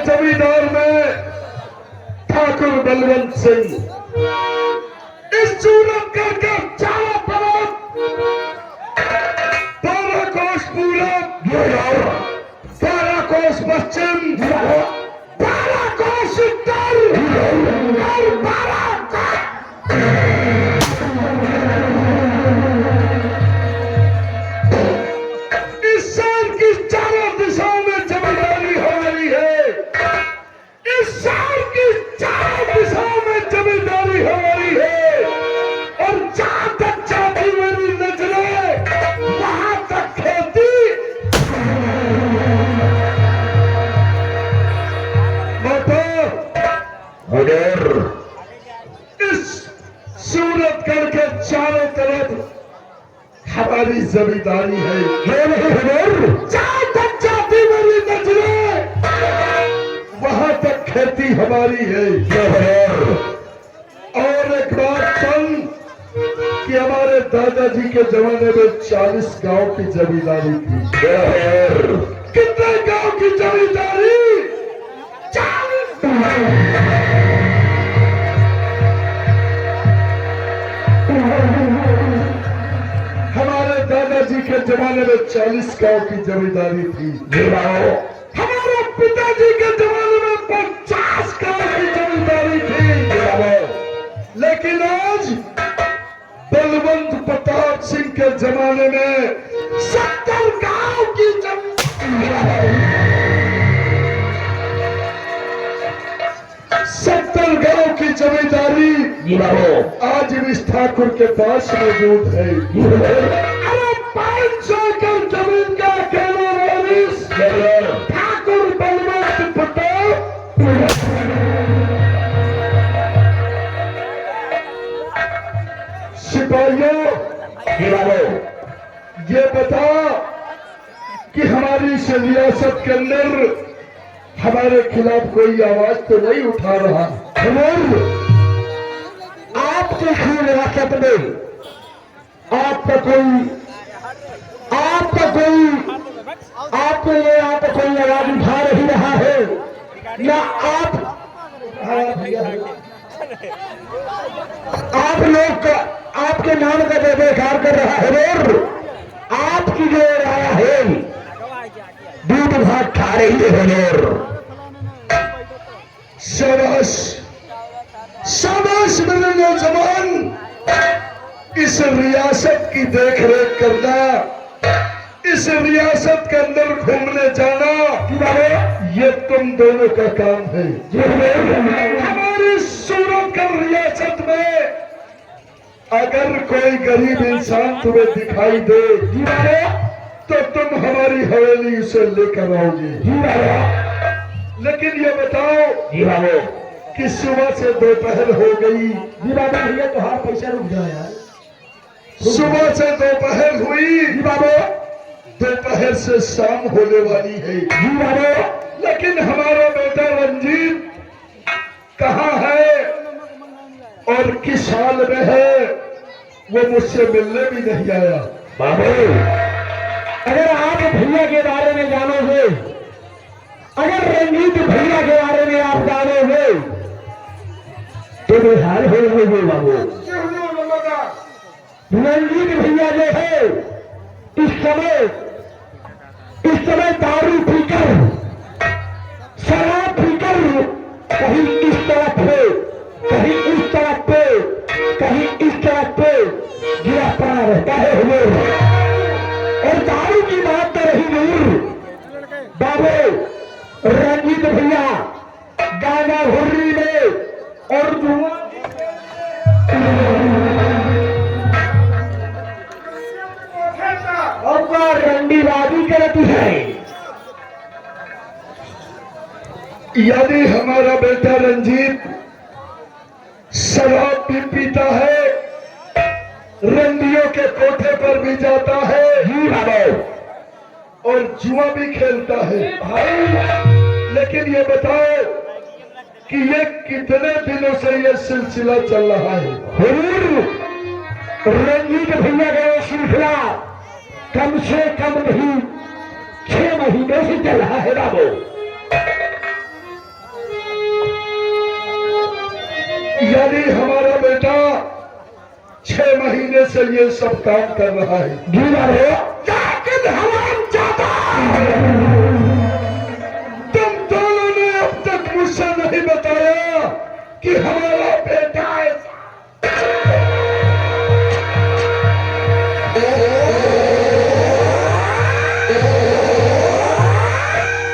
जमींदार में ठाकुर बलवंत सिंह इस सूरत करके चारों तरफ 12 कोस पूरब, 12 कोस पश्चिम, 12 कोस उत्तर और 12 इस शहर की चारों दिशाओं में जमींदारी हो रही है। इस शहर की चारों दिशाओं में जमींदारी हो रही है और जहां तक जाती मेरी नजरें वहां तक खेती। अगर इस सूरतगढ़ के चारों तरफ हमारी जमींदारी है, ये नहीं जहां तक जाती मेरी नजरें वहां तक खेती हमारी है। और एक बात सुन कि हमारे दादाजी के जमाने में 40 गांव की जमींदारी थी। कितने गांव की जमींदारी? 40। हमारे दादाजी के जमाने में 40 गांव की जमींदारी थी। हमारे पिताजी के जमाने में 50 गांव की जमींदारी थी। लेकिन आज बलवंत प्रताप सिंह के जमाने में 70 गांव की जमींदारी, 70 गांव की जमींदारी आज इस ठाकुर के पास मौजूद है। अरे 500 एकड़ जमीन का अकेला वारिस ठाकुर बलवंत प्रताप। सिपाहियों, ये बता कि हमारी इस रियासत के अंदर हमारे खिलाफ कोई आवाज तो नहीं उठा रहा। आपके रियासत में आपका कोई आपके लिए आप कोई आवाज उठा नहीं रहा है ना। आप लोग आपके नाम का जो बेकार कर रहा है और आपकी जो राय है दूध भात खा रही है। शाबाश शाबाश मेरे नौजवान, इस रियासत की देखरेख करना, इस रियासत के अंदर घूमने जाना, ये तुम दोनों का काम है। हमारी सूरतगढ़ रियासत में अगर कोई गरीब इंसान तुम्हें दिखाई दे तो तुम हमारी हवेली उसे लेकर आओगे। लेकिन ये बताओ कि सुबह से दोपहर हो गई, भैया तो हाथ पैसा रुक जाए यार। सुबह से दोपहर हुई, दोपहर से शाम होने वाली है। लेकिन हमारा बेटा रंजीत कहाँ है और किस हाल में है वो मुझसे मिलने भी नहीं आया। बाबू, अगर आप भैया के बारे में जानोगे, अगर रंजीत भैया के बारे में आप जानोगे तो बेहाल हो जाओगे। बाबू, रंजीत भैया जो है इस समय दारू पीकर, शराब पीकर कहीं इस तरफ पे, कहीं उस तरफ पे, कहीं इस तरफ पे गिरा पड़ा रहता है हुजूर। और दारू की बात तो रही दूर, बाबू रंजीत भैया गाना हुर्री में और रंडीबाजी करती है। यदि हमारा बेटा रंजीत शराब भी पीता है, रंडियों के कोठे पर भी जाता है और जुआ भी खेलता है, लेकिन ये बताओ कि ये कितने दिनों से ये सिलसिला चल रहा है? रंजीत भैया का ये सिलसिला कम से कम नहीं 6 महीनों से चल रहा है बाबू। यानी हमारा बेटा 6 महीने से ये सब काम कर रहा है। लेकिन हराम जाता, तुम दोनों ने अब तक मुझसे नहीं बताया कि हमारा बेटा ऐसा।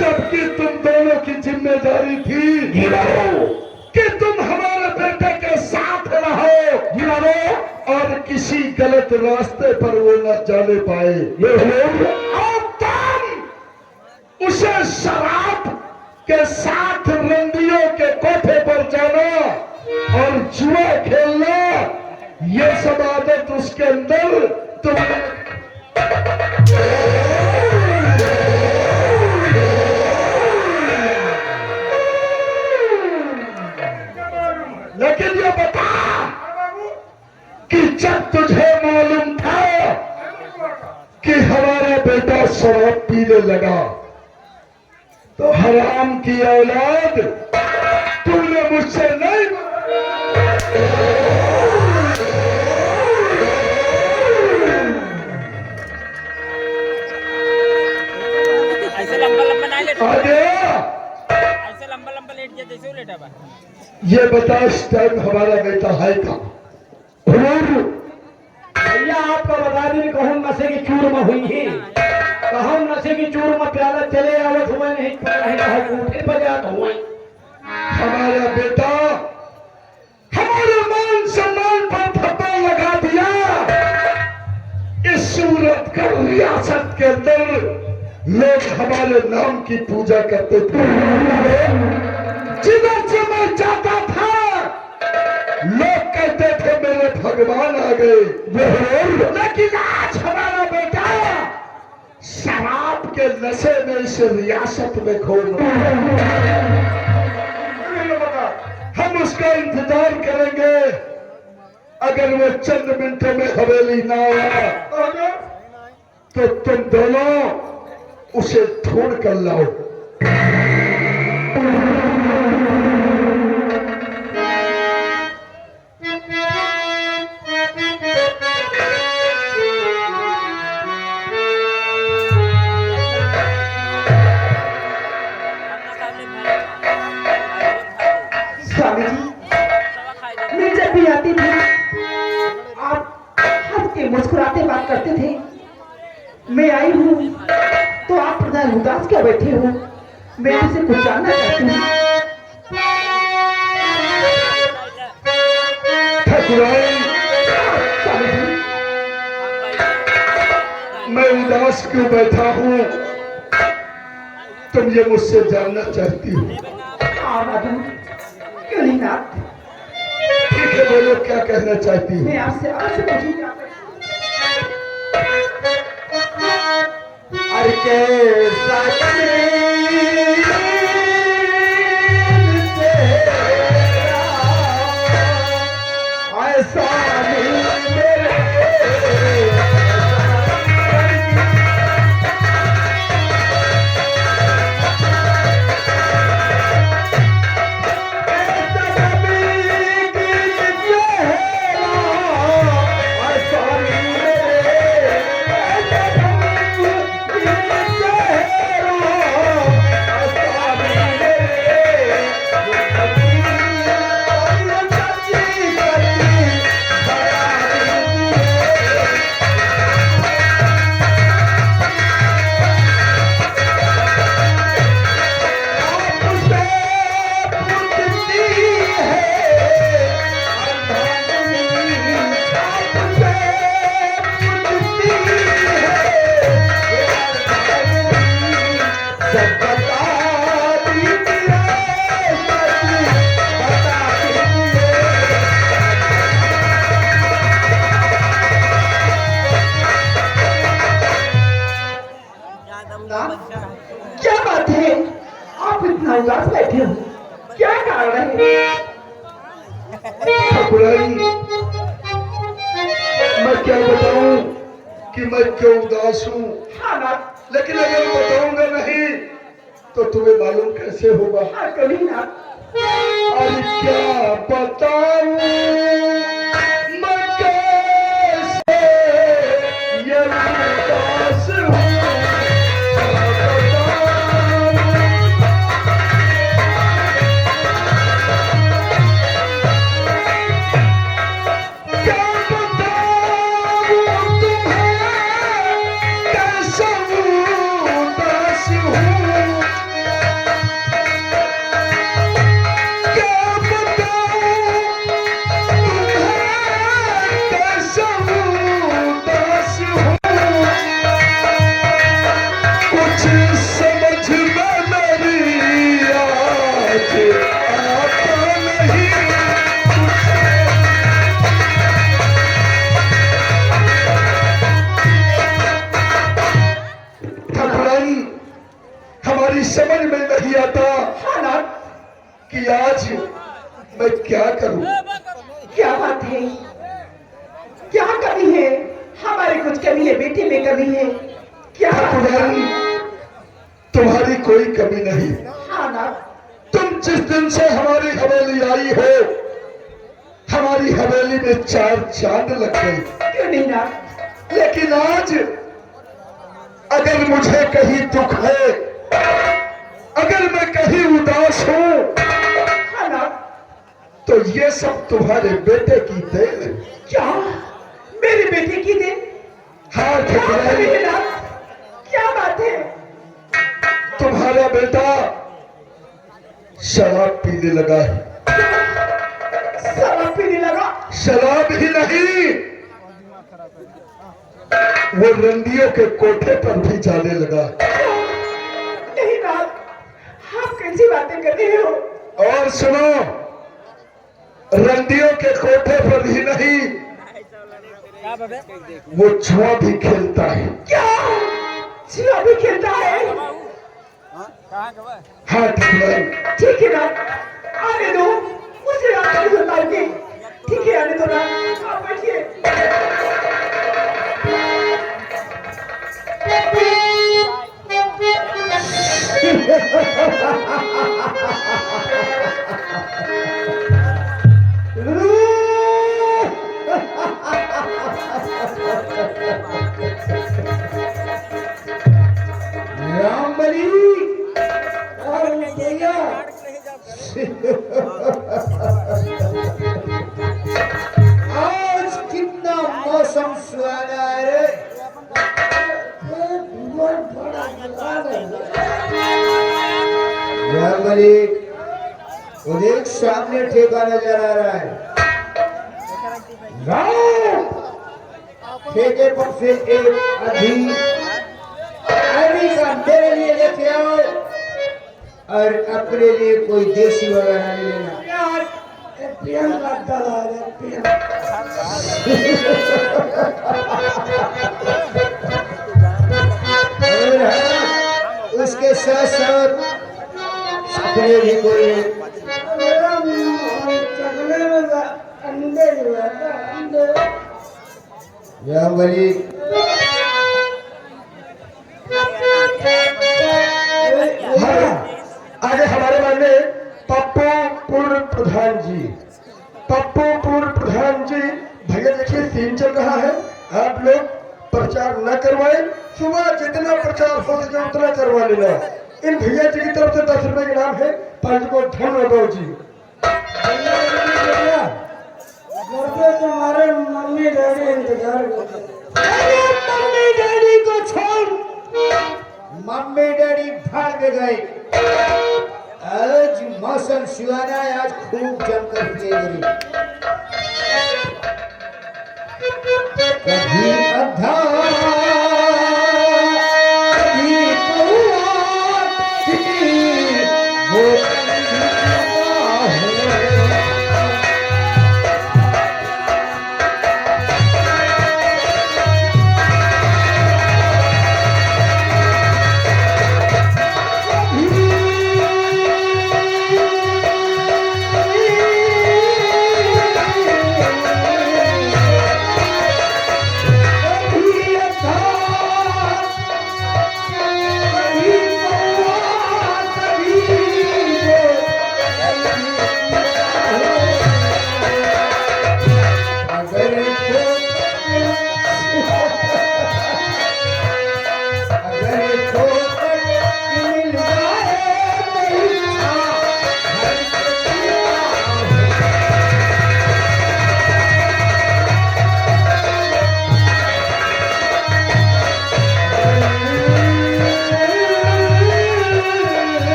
जबकि तुम दोनों की जिम्मेदारी थी कि तुम हमारे बेटे के साथ रहो और किसी गलत रास्ते पर वो न जाने पाए। और तुम उसे शराब के साथ रंडियों के कोठे पर जाना और जुआ खेलना, ये सब आदत उसके अंदर तुम। लेकिन ये बता कि जब तुझे मालूम था कि हमारा बेटा शराब पीने लगा तो हराम की औलाद तुमने मुझसे नहीं। ऐसे लंबा लंबा नहीं लेटा, आ गया। ऐसे लंबा लंबा लेट गया जैसे वो लेटा बा। ये बता इस टाइम हमारा बेटा है कहाँ? भैया आपको बता दी कहूँ नशे की चूर में हुई है, कहूँ नशे की चूर में प्याला चले आवत हुए नहीं कूठे पर जात हुए। हमारा बेटा हमारे मान सम्मान पर धब्बा लगा दिया। इस सूरत कर रियासत के अंदर लोग हमारे नाम की पूजा करते थे। जिधर से मैं जाता था लोग कहते थे मेरे भगवान आ गए। लेकिन आज हमारा बेटा शराब के नशे में इस रियासत में खो गया। हम उसका इंतजार करेंगे। अगर वो चंद मिनटों में हवेली ना आया तो तुम दोनों उसे ढूंढ कर लाओ। स्वामी जी, मैं जब भी आती थी आप हंस के मुस्कुराते बात करते थे। मैं आई हूँ तो आप प्रधान उदास क्या बैठे हो? मैं आपसे कुछ जानना चाहती हूँ। ठाकुराइन, स्वामी जी, मैं उदास क्यों बैठा हूँ? तुम ये मुझसे जानना चाहती हो? गणिनाथ, ठीक है, बोलो क्या कहना चाहती हो? मैं आपसे पूछूंगी। अरे कैसा ऐसा क्या बात है? आप इतना उदास बैठे हो, क्या कारण है? ठाकुराइन, मैं क्या बताऊं कि मैं क्यों उदास हूँ? हाँ ना, लेकिन अगर बताऊंगा नहीं तो तुम्हें मालूम कैसे होगा? हाँ कभी ना। और क्या बताऊं मैं कैसे ये उदास हूँ, क्या बताऊं तुम्हें कैसा उदास हूँ, क्या बताऊं तुम्हें कैसा उदास हूँ, कुछ समझ में मेरी आज आता नहीं, ठाकुरानी हमारी समझ में नहीं आता हालात कि आज मैं क्या करूं। क्या बात है, क्या कमी है? हमारे कुछ कमी है, बेटे में कमी है, क्या ठाकुरानी तुम्हारी कोई कमी नहीं, हालात तुम जिस दिन से हमारी हवेली आई हो हमारी हवेली में 4 चांद लग गई, क्यों नहीं ना? लेकिन आज अगर मुझे कहीं दुख है, अगर मैं कहीं उदास हूं, हालात तो ये सब तुम्हारे बेटे की देन है। क्या मेरे बेटे की देन? हाँ क्या ठाकुरानी, कमी है ना? क्या बात है? तुम्हारा बेटा शराब पीने लगा है, शराब पीने लगा? शराब ही नहीं वो रंडियों के कोठे पर भी जाने लगा। नहीं ना, आप कैसी बातें कर रहे हो? और सुनो, रंडियों के कोठे पर ही नहीं क्या बाबे? वो जुआ भी खेलता है। क्या जुआ भी खेलता है? कहाँ का बा? हाँ ठाकुरानी, ठीक है ना, आने दो, मुझे आप नहीं बताओगे। ठीक है, आने दो ना, आप बैठिए। रामबली और भैया आज कितना मौसम सुहाना है रे। रामबली उधर सामने ठेका नजर आ रहा है, ठेके पर से एक अभी का मेरे लिए लेके आओ और अपने लिए कोई देसी वगैरह नहीं लेना। यार प्रियंका दला रे और उसके साथ साथ अपने भी कोई रामबली आज हमारे मन में पप्पू पूर्व प्रधान जी, पप्पू पूर्व प्रधान जी, भैया देखिए सीन चल रहा है, आप लोग प्रचार न करवाएं, सुबह जितना प्रचार हो सके उतना करवा लेना। इन भैया जी की तरफ से 10 रुपए के नाम है, 5 को धन्यवाद जी। तुम्हारे मम्मी डैडी इंतजार मम्मी डैडी को छोड़, मम्मी डैडी भाग गए। आज मौसम सुहाना है, आज खूब जमकर पिएगी। कभी अधा कभी वो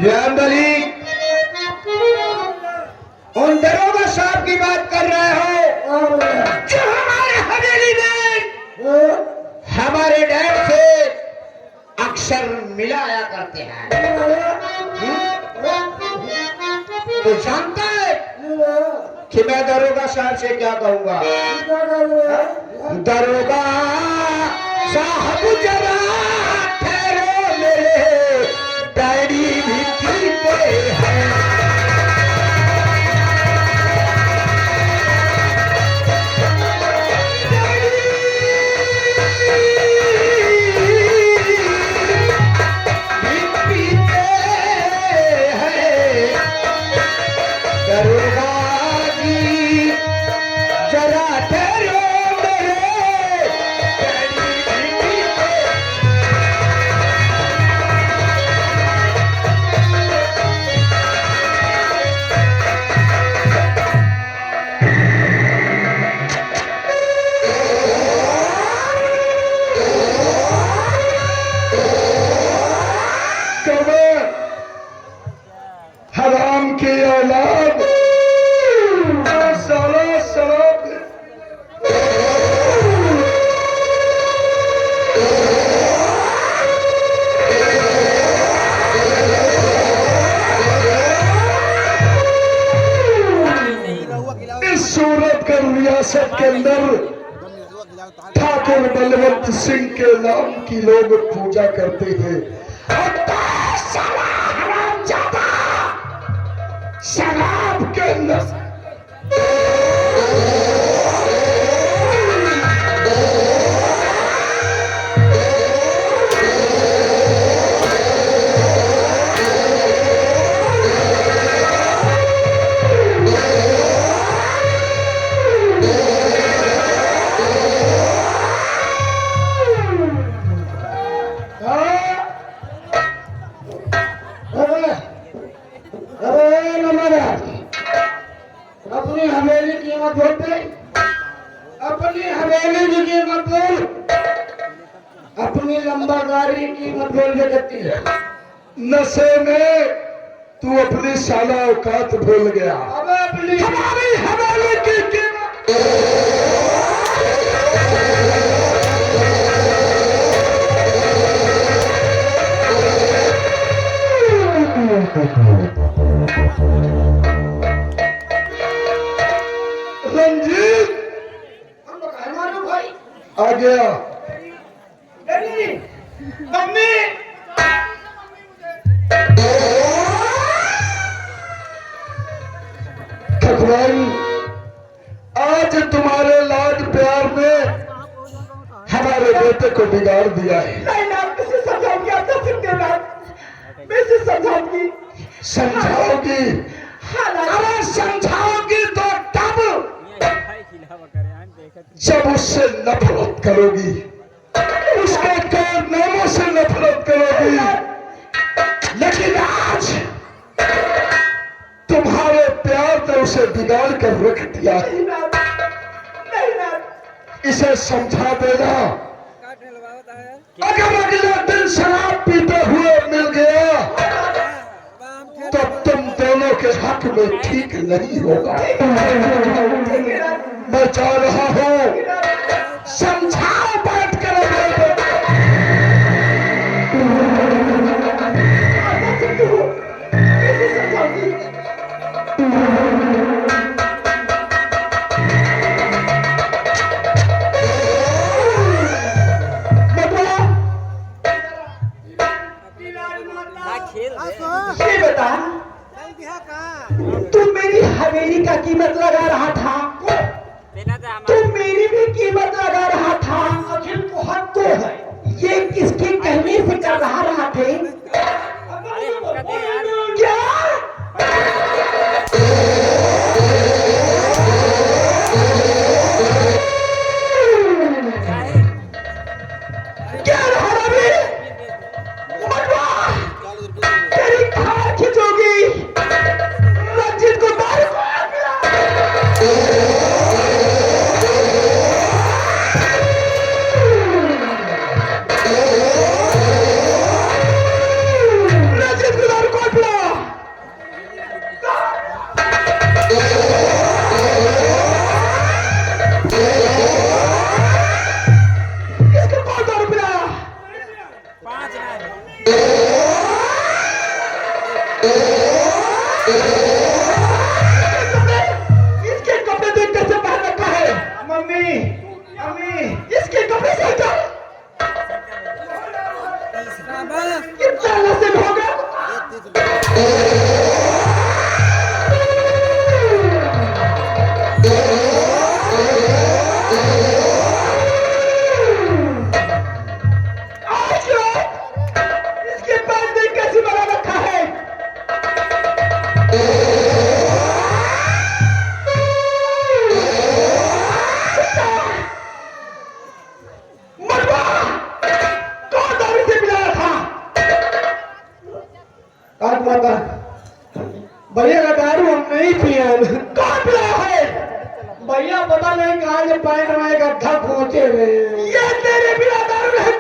ध्यान दली उन दरोगा साहब की बात कर रहे हो जो हमारे हवेली में हमारे डैड से अक्सर मिलाया करते हैं। तो जानता है कि मैं दरोगा साहब से क्या कहूंगा? दरोगा साहब जरा ठहरो, मेरे डैडी भी पीते हैं। हराम की औलाद साला शराब इस सूरत कर रियासत के अंदर ठाकुर बलवंत सिंह के नाम की लोग पूजा करते हैं। शराब के अंदर अपनी हवेली की मत बोलते, अपनी हवेली की कीमत बोल, अपनी लंबागारी की मत बोल सकती है। नशे में तू अपनी साला औकात भूल गया। अब अपनी हमारी हवेली की कीमत रंजीत भाई आ गया। मम्मी ठकुराई, आज तुम्हारे लाड प्यार में हमारे बेटे को बिगाड़ दिया है। नहीं ना, किसे समझाऊंगी? आपका सिर्फ मैं से समझाऊंगी। समझाओगी? अरे समझाओगी तो तब जब उससे नफरत करोगी, उसके कारनामों से नफरत करोगी। लेकिन आज तुम्हारे प्यार ने उसे बिगाड़ कर रख दिया है। इसे समझा देना, अगर अगले दिन शराब पीते हुए मिल गया तो तुम दोनों के हक में ठीक नहीं होगा। मैं जा रहा हूँ, समझाओ बैठ कर। ये बता, तू मेरी हवेली का कीमत लगा रहा था, तू मेरी भी कीमत लगा रहा था। शंकर कितना नसीब होगा आज इसके पास में कैसे बना रखा है मरवा कौन दारू से पिलाया था आज माता भैया का दारू हम नहीं पिए कौन पिलाया है भैया पता नहीं कहाँ से पैंट में गड्ढा पहुंचे हुए ये तेरे बिना दारू नहीं